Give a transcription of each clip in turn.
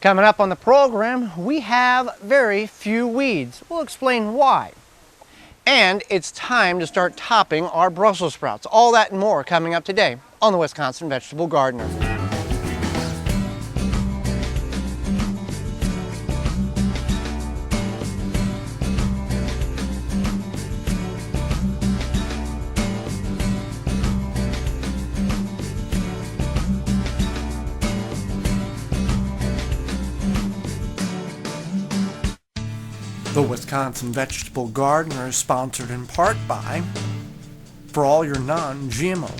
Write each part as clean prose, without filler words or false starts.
Coming up on the program, we have very few weeds. We'll explain why. And it's time to start topping our Brussels sprouts. All that and more coming up today on the Wisconsin Vegetable Gardener. The Wisconsin Vegetable Gardener is sponsored in part by, for all your non-GMO,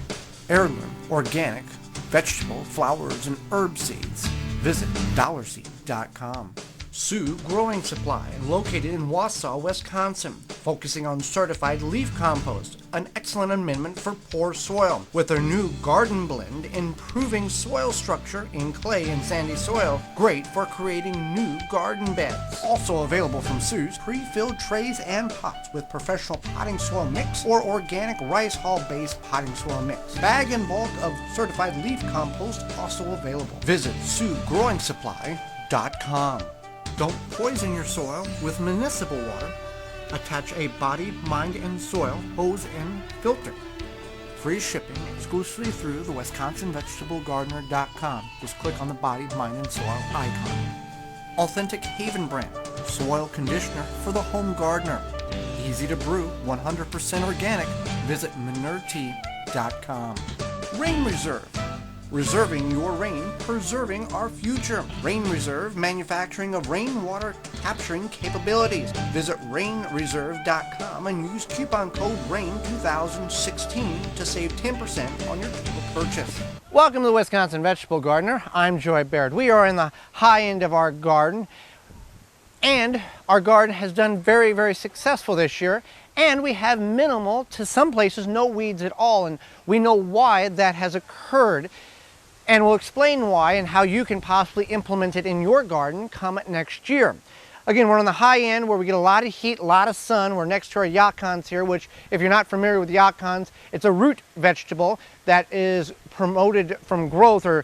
heirloom, organic, vegetable, flowers, and herb seeds, visit dollarseed.com. Sioux Growing Supply, located in Wausau, Wisconsin, focusing on certified leaf compost, an excellent amendment for poor soil. With their new garden blend, improving soil structure in clay and sandy soil, great for creating new garden beds. Also available from Sioux's, pre-filled trays and pots with professional potting soil mix or organic rice hull-based potting soil mix. Bag and bulk of certified leaf compost also available. Visit SiouxGrowingSupply.com. Don't poison your soil with municipal water. Attach a body, mind, and soil hose and filter. Free shipping exclusively through the WisconsinVegetableGardener.com. Just click on the body, mind, and soil icon. Authentic Haven brand soil conditioner for the home gardener. Easy to brew, 100% organic. Visit MinerTea.com. Rain Reserve. Reserving your rain, preserving our future. Rain Reserve, manufacturing of rainwater capturing capabilities. Visit rainreserve.com and use coupon code RAIN2016 to save 10% on your total purchase. Welcome to the Wisconsin Vegetable Gardener. I'm Joy Baird. We are in the high end of our garden, and our garden has done very, very successful this year. And we have minimal, to some places, no weeds at all, and we know why that has occurred. And we'll explain why and how you can possibly implement it in your garden come next year. Again, we're on the high end where we get a lot of heat, a lot of sun. We're next to our yacons here, which, if you're not familiar with yacons, it's a root vegetable that is promoted from growth or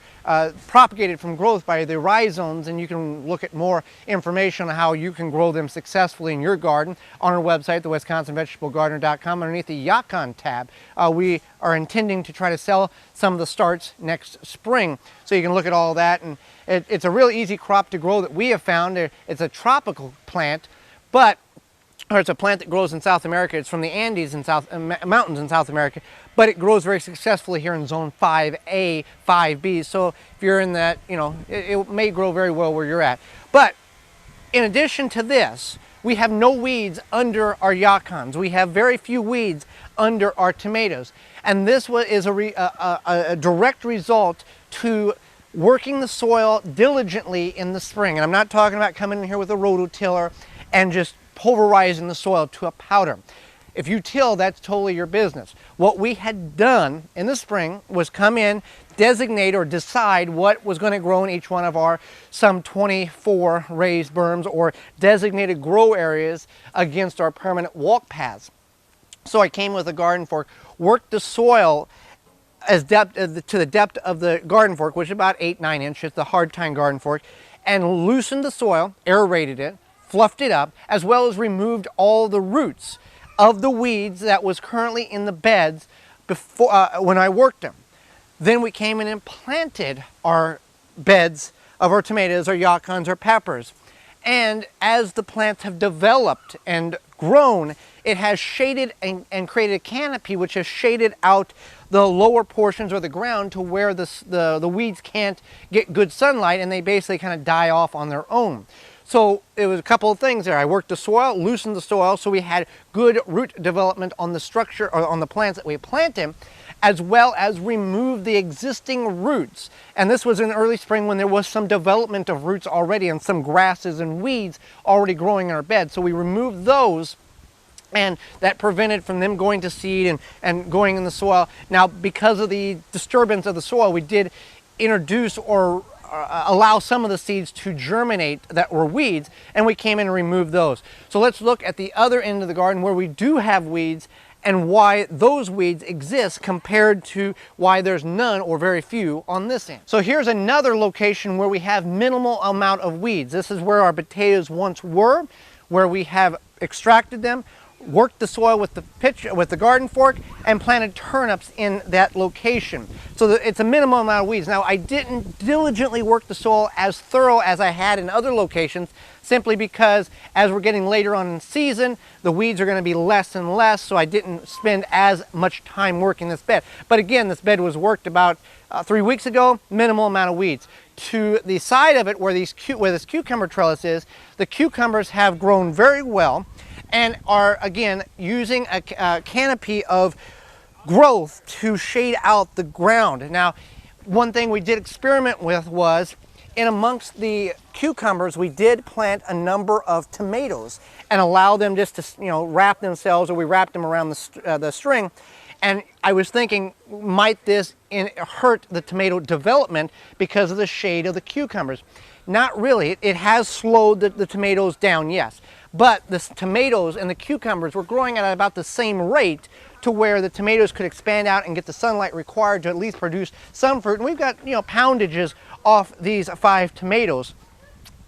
propagated from growth by the rhizomes, and you can look at more information on how you can grow them successfully in your garden on our website, the WisconsinVegetableGardener.com. Underneath the Yacon tab, we are intending to try to sell some of the starts next spring, so you can look at all that. And it's a real easy crop to grow that we have found. It's a tropical plant, or it's a plant that grows in South America. It's from the Andes in mountains in South America, but it grows very successfully here in Zone 5A, 5B. So if you're in that, it may grow very well where you're at. But in addition to this, we have no weeds under our yacons. We have very few weeds under our tomatoes. And this is a direct result to working the soil diligently in the spring. And I'm not talking about coming in here with a rototiller and just pulverizing the soil to a powder. If you till, that's totally your business. What we had done in the spring was come in, designate or decide what was going to grow in each one of our some 24 raised berms or designated grow areas against our permanent walk paths. So I came with a garden fork, worked the soil to the depth of the garden fork, which is about 8-9 inches, the hardtine garden fork, and loosened the soil, aerated it, fluffed it up, as well as removed all the roots of the weeds that was currently in the beds before when I worked them. Then we came in and planted our beds of our tomatoes, our yacons, our peppers. And as the plants have developed and grown, it has shaded and created a canopy which has shaded out the lower portions of the ground to where the weeds can't get good sunlight, and they basically kind of die off on their own. So it was a couple of things there. I worked the soil, loosened the soil, so we had good root development on the structure or on the plants that we planted, as well as remove the existing roots. And this was in early spring when there was some development of roots already and some grasses and weeds already growing in our bed. So we removed those, and that prevented from them going to seed and going in the soil. Now, because of the disturbance of the soil, we did introduce or allow some of the seeds to germinate that were weeds, and we came in and removed those. So let's look at the other end of the garden where we do have weeds and why those weeds exist compared to why there's none or very few on this end. So here's another location where we have minimal amount of weeds. This is where our potatoes once were, where we have extracted them, worked the soil with the garden fork, and planted turnips in that location. So it's a minimum amount of weeds. Now, I didn't diligently work the soil as thorough as I had in other locations, simply because as we're getting later on in the season, the weeds are going to be less and less, so I didn't spend as much time working this bed. But again, this bed was worked about 3 weeks ago, minimal amount of weeds. To the side of it where this cucumber trellis is, the cucumbers have grown very well and are, again, using a canopy of growth to shade out the ground. Now, one thing we did experiment with was, in amongst the cucumbers, we did plant a number of tomatoes and allow them just to, wrap themselves, or we wrapped them around the string. And I was thinking, might this hurt the tomato development because of the shade of the cucumbers? Not really. It has slowed the tomatoes down, yes. But the tomatoes and the cucumbers were growing at about the same rate, to where the tomatoes could expand out and get the sunlight required to at least produce some fruit. And we've got, poundages off these 5 tomatoes,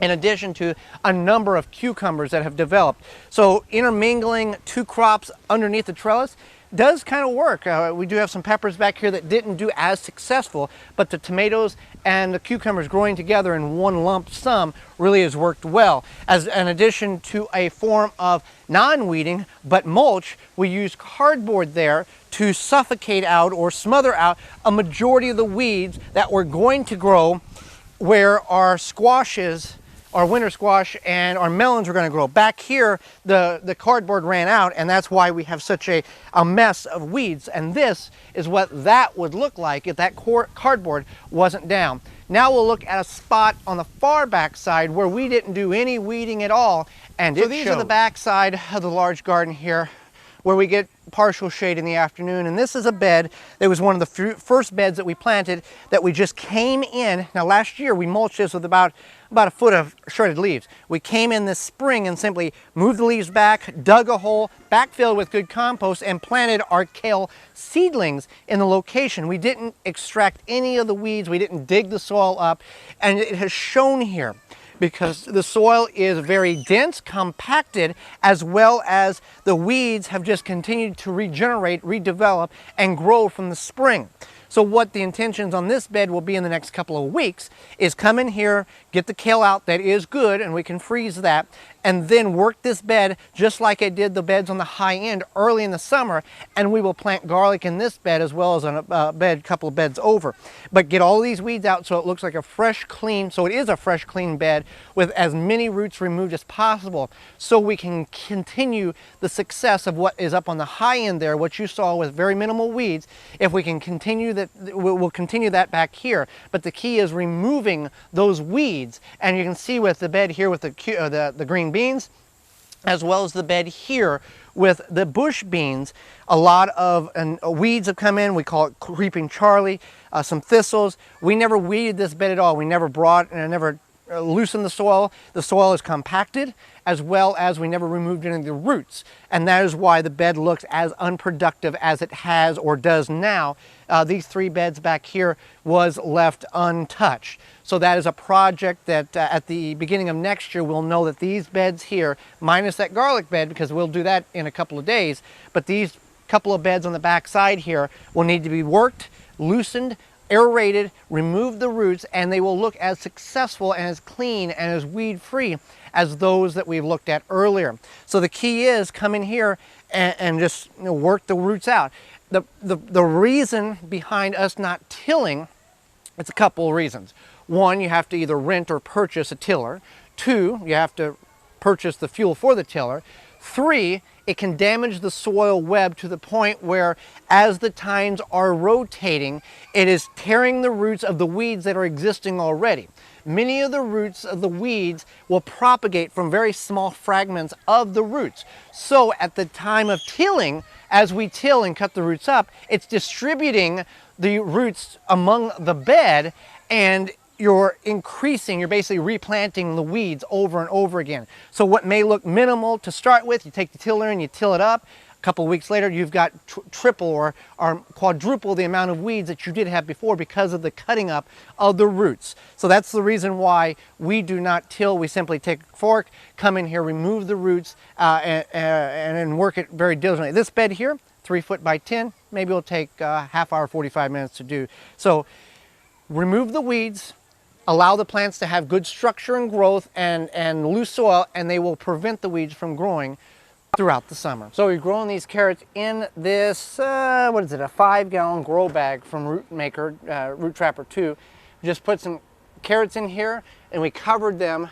in addition to a number of cucumbers that have developed. So intermingling 2 crops underneath the trellis does kind of work. We do have some peppers back here that didn't do as successful, but the tomatoes and the cucumbers growing together in one lump sum really has worked well. As an addition to a form of non-weeding, but mulch, we use cardboard there to suffocate out or smother out a majority of the weeds that were going to grow where our squashes, our winter squash, and our melons are going to grow. Back here, the cardboard ran out, and that's why we have such a mess of weeds. And this is what that would look like if that cardboard wasn't down. Now we'll look at a spot on the far back side where we didn't do any weeding at all, and so these are the back side of the large garden here, where we get partial shade in the afternoon. And this is a bed that was one of the first beds that we planted that we just came in. Now, last year we mulched this with about a foot of shredded leaves. We came in this spring and simply moved the leaves back, dug a hole, backfilled with good compost, and planted our kale seedlings in the location. We didn't extract any of the weeds. We didn't dig the soil up, and it has shown here, because the soil is very dense, compacted, as well as the weeds have just continued to regenerate, redevelop, and grow from the spring. So what the intentions on this bed will be in the next couple of weeks is come in here, get the kale out that is good, and we can freeze that, and then work this bed just like I did the beds on the high end early in the summer, and we will plant garlic in this bed as well as on a couple of beds over. But get all these weeds out so it looks like a fresh, clean, so it is a fresh, clean bed with as many roots removed as possible, so we can continue the success of what is up on the high end there, what you saw with very minimal weeds. If we can continue that, we'll continue that back here. But the key is removing those weeds, and you can see with the bed here with the green beans, as well as the bed here with the bush beans, a lot of weeds have come in. We call it creeping Charlie, some thistles. We never weeded this bed at all. We never loosened the soil. The soil is compacted, as well as we never removed any of the roots. And that is why the bed looks as unproductive as it has or does now. These 3 beds back here was left untouched. So that is a project that at the beginning of next year, we'll know that these beds here, minus that garlic bed, because we'll do that in a couple of days, but these couple of beds on the back side here will need to be worked, loosened, aerated, remove the roots, and they will look as successful and as clean and as weed-free as those that we've looked at earlier. So the key is come in here and just work the roots out. The reason behind us not tilling, it's a couple of reasons. 1, you have to either rent or purchase a tiller. 2, you have to purchase the fuel for the tiller. 3, it can damage the soil web to the point where, as the tines are rotating, it is tearing the roots of the weeds that are existing already. Many of the roots of the weeds will propagate from very small fragments of the roots. So at the time of tilling, as we till and cut the roots up, it's distributing the roots among the bed, and you're basically replanting the weeds over and over again. So what may look minimal to start with, you take the tiller and you till it up. couple of weeks later, you've got triple or quadruple the amount of weeds that you did have before because of the cutting up of the roots. So that's the reason why we do not till. We simply take a fork, come in here, remove the roots, and then work it very diligently. This bed here, 3 foot by 10, maybe it'll take half hour, 45 minutes to do. So remove the weeds, allow the plants to have good structure and growth and loose soil, and they will prevent the weeds from growing throughout the summer. So we've grown these carrots in this, what is it, a 5-gallon grow bag from Root Maker, Root Trapper 2. Just put some carrots in here, and we covered them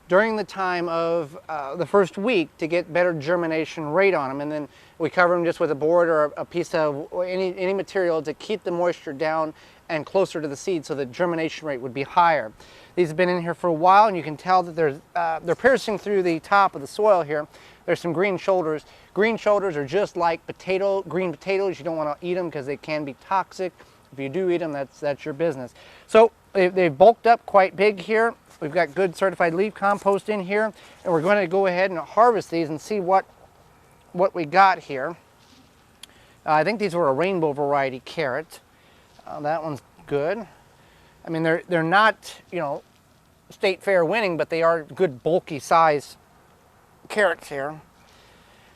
during the time of the first week to get better germination rate on them. And then we cover them just with a board or a piece of any material to keep the moisture down and closer to the seed so the germination rate would be higher. These have been in here for a while, and you can tell that they're piercing through the top of the soil here. There's some green shoulders. Green shoulders are just like green potatoes. You don't want to eat them because they can be toxic. If you do eat them, that's your business. So they've bulked up quite big here. We've got good certified leaf compost in here, and we're going to go ahead and harvest these and see what we got here. I think these were a rainbow variety carrot. That one's good. I mean, they're not, you know, state fair winning, but they are good bulky size carrots here.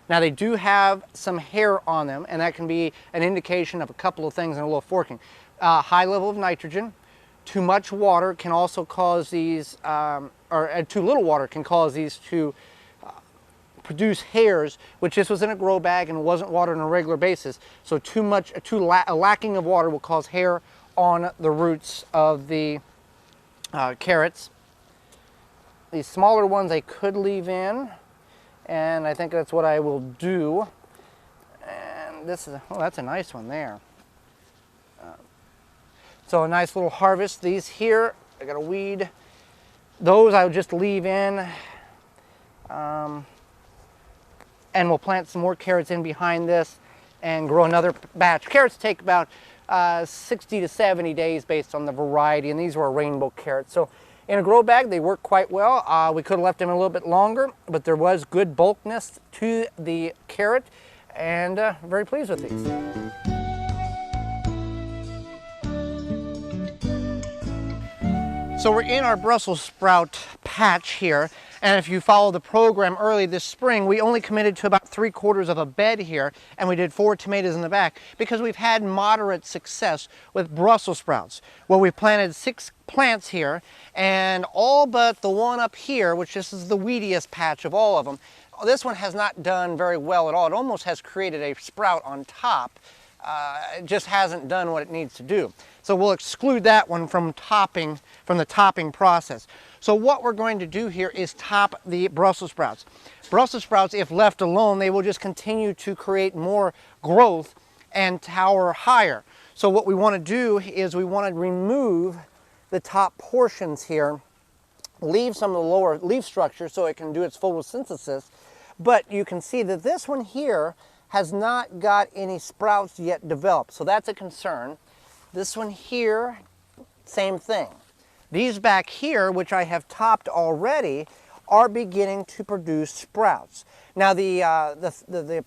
Now they do have some hair on them, and that can be an indication of a couple of things in a little forking. High level of nitrogen. Too much water can also cause these, or too little water can cause these to produce hairs, which this was in a grow bag and wasn't watered on a regular basis. So a lacking of water will cause hair on the roots of the carrots. These smaller ones I could leave in, and I think that's what I will do. And this is, oh, that's a nice one there. So a nice little harvest. These here, I got a weed. Those I would just leave in. And we'll plant some more carrots in behind this and grow another batch. Carrots take about 60 to 70 days based on the variety, and these were rainbow carrots. So in a grow bag, they work quite well. We could have left them a little bit longer, but there was good bulkness to the carrot, and very pleased with these. So we're in our Brussels sprout patch here, and if you follow the program early this spring, we only committed to about 3/4 of a bed here, and we did 4 tomatoes in the back because we've had moderate success with Brussels sprouts. Well, we've planted 6 plants here, and all but the one up here, which this is the weediest patch of all of them, this one has not done very well at all. It almost has created a sprout on top. It just hasn't done what it needs to do. So we'll exclude that one from the topping process. So what we're going to do here is top the Brussels sprouts. Brussels sprouts, if left alone, they will just continue to create more growth and tower higher. So what we want to do is we want to remove the top portions here, leave some of the lower leaf structure so it can do its photosynthesis. But you can see that this one here has not got any sprouts yet developed, so that's a concern. This one here, same thing. These back here, which I have topped already, are beginning to produce sprouts. Now the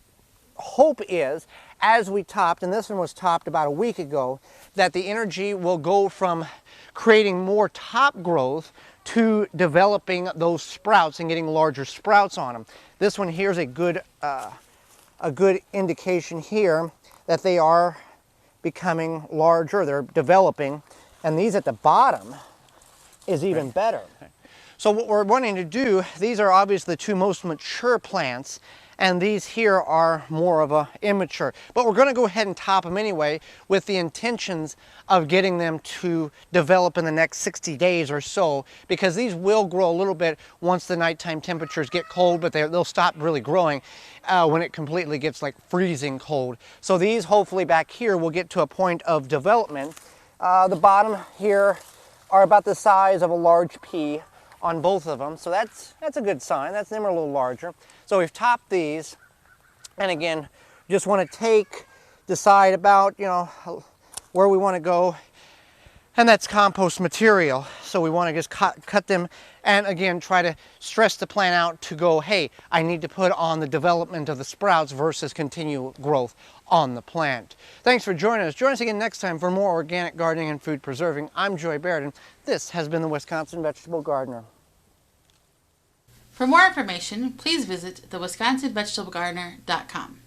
hope is, as we topped, and this one was topped about a week ago, that the energy will go from creating more top growth to developing those sprouts and getting larger sprouts on them. This one here is a good indication here that they are becoming larger, they're developing, and these at the bottom is even better. So what we're wanting to do, these are obviously the 2 most mature plants, and these here are more of a immature. But we're going to go ahead and top them anyway with the intentions of getting them to develop in the next 60 days or so, because these will grow a little bit once the nighttime temperatures get cold, but they'll stop really growing when it completely gets like freezing cold. So these hopefully back here will get to a point of development. The bottom here are about the size of a large pea on both of them, so that's a good sign. That's them are a little larger. So we've topped these, and again, just want to decide about, you know, where we want to go. And that's compost material. So we want to just cut them and again try to stress the plant out to go, hey, I need to put on the development of the sprouts versus continue growth on the plant. Thanks for joining us. Join us again next time for more organic gardening and food preserving. I'm Joy Baird, and this has been the Wisconsin Vegetable Gardener. For more information, please visit thewisconsinvegetablegardener.com.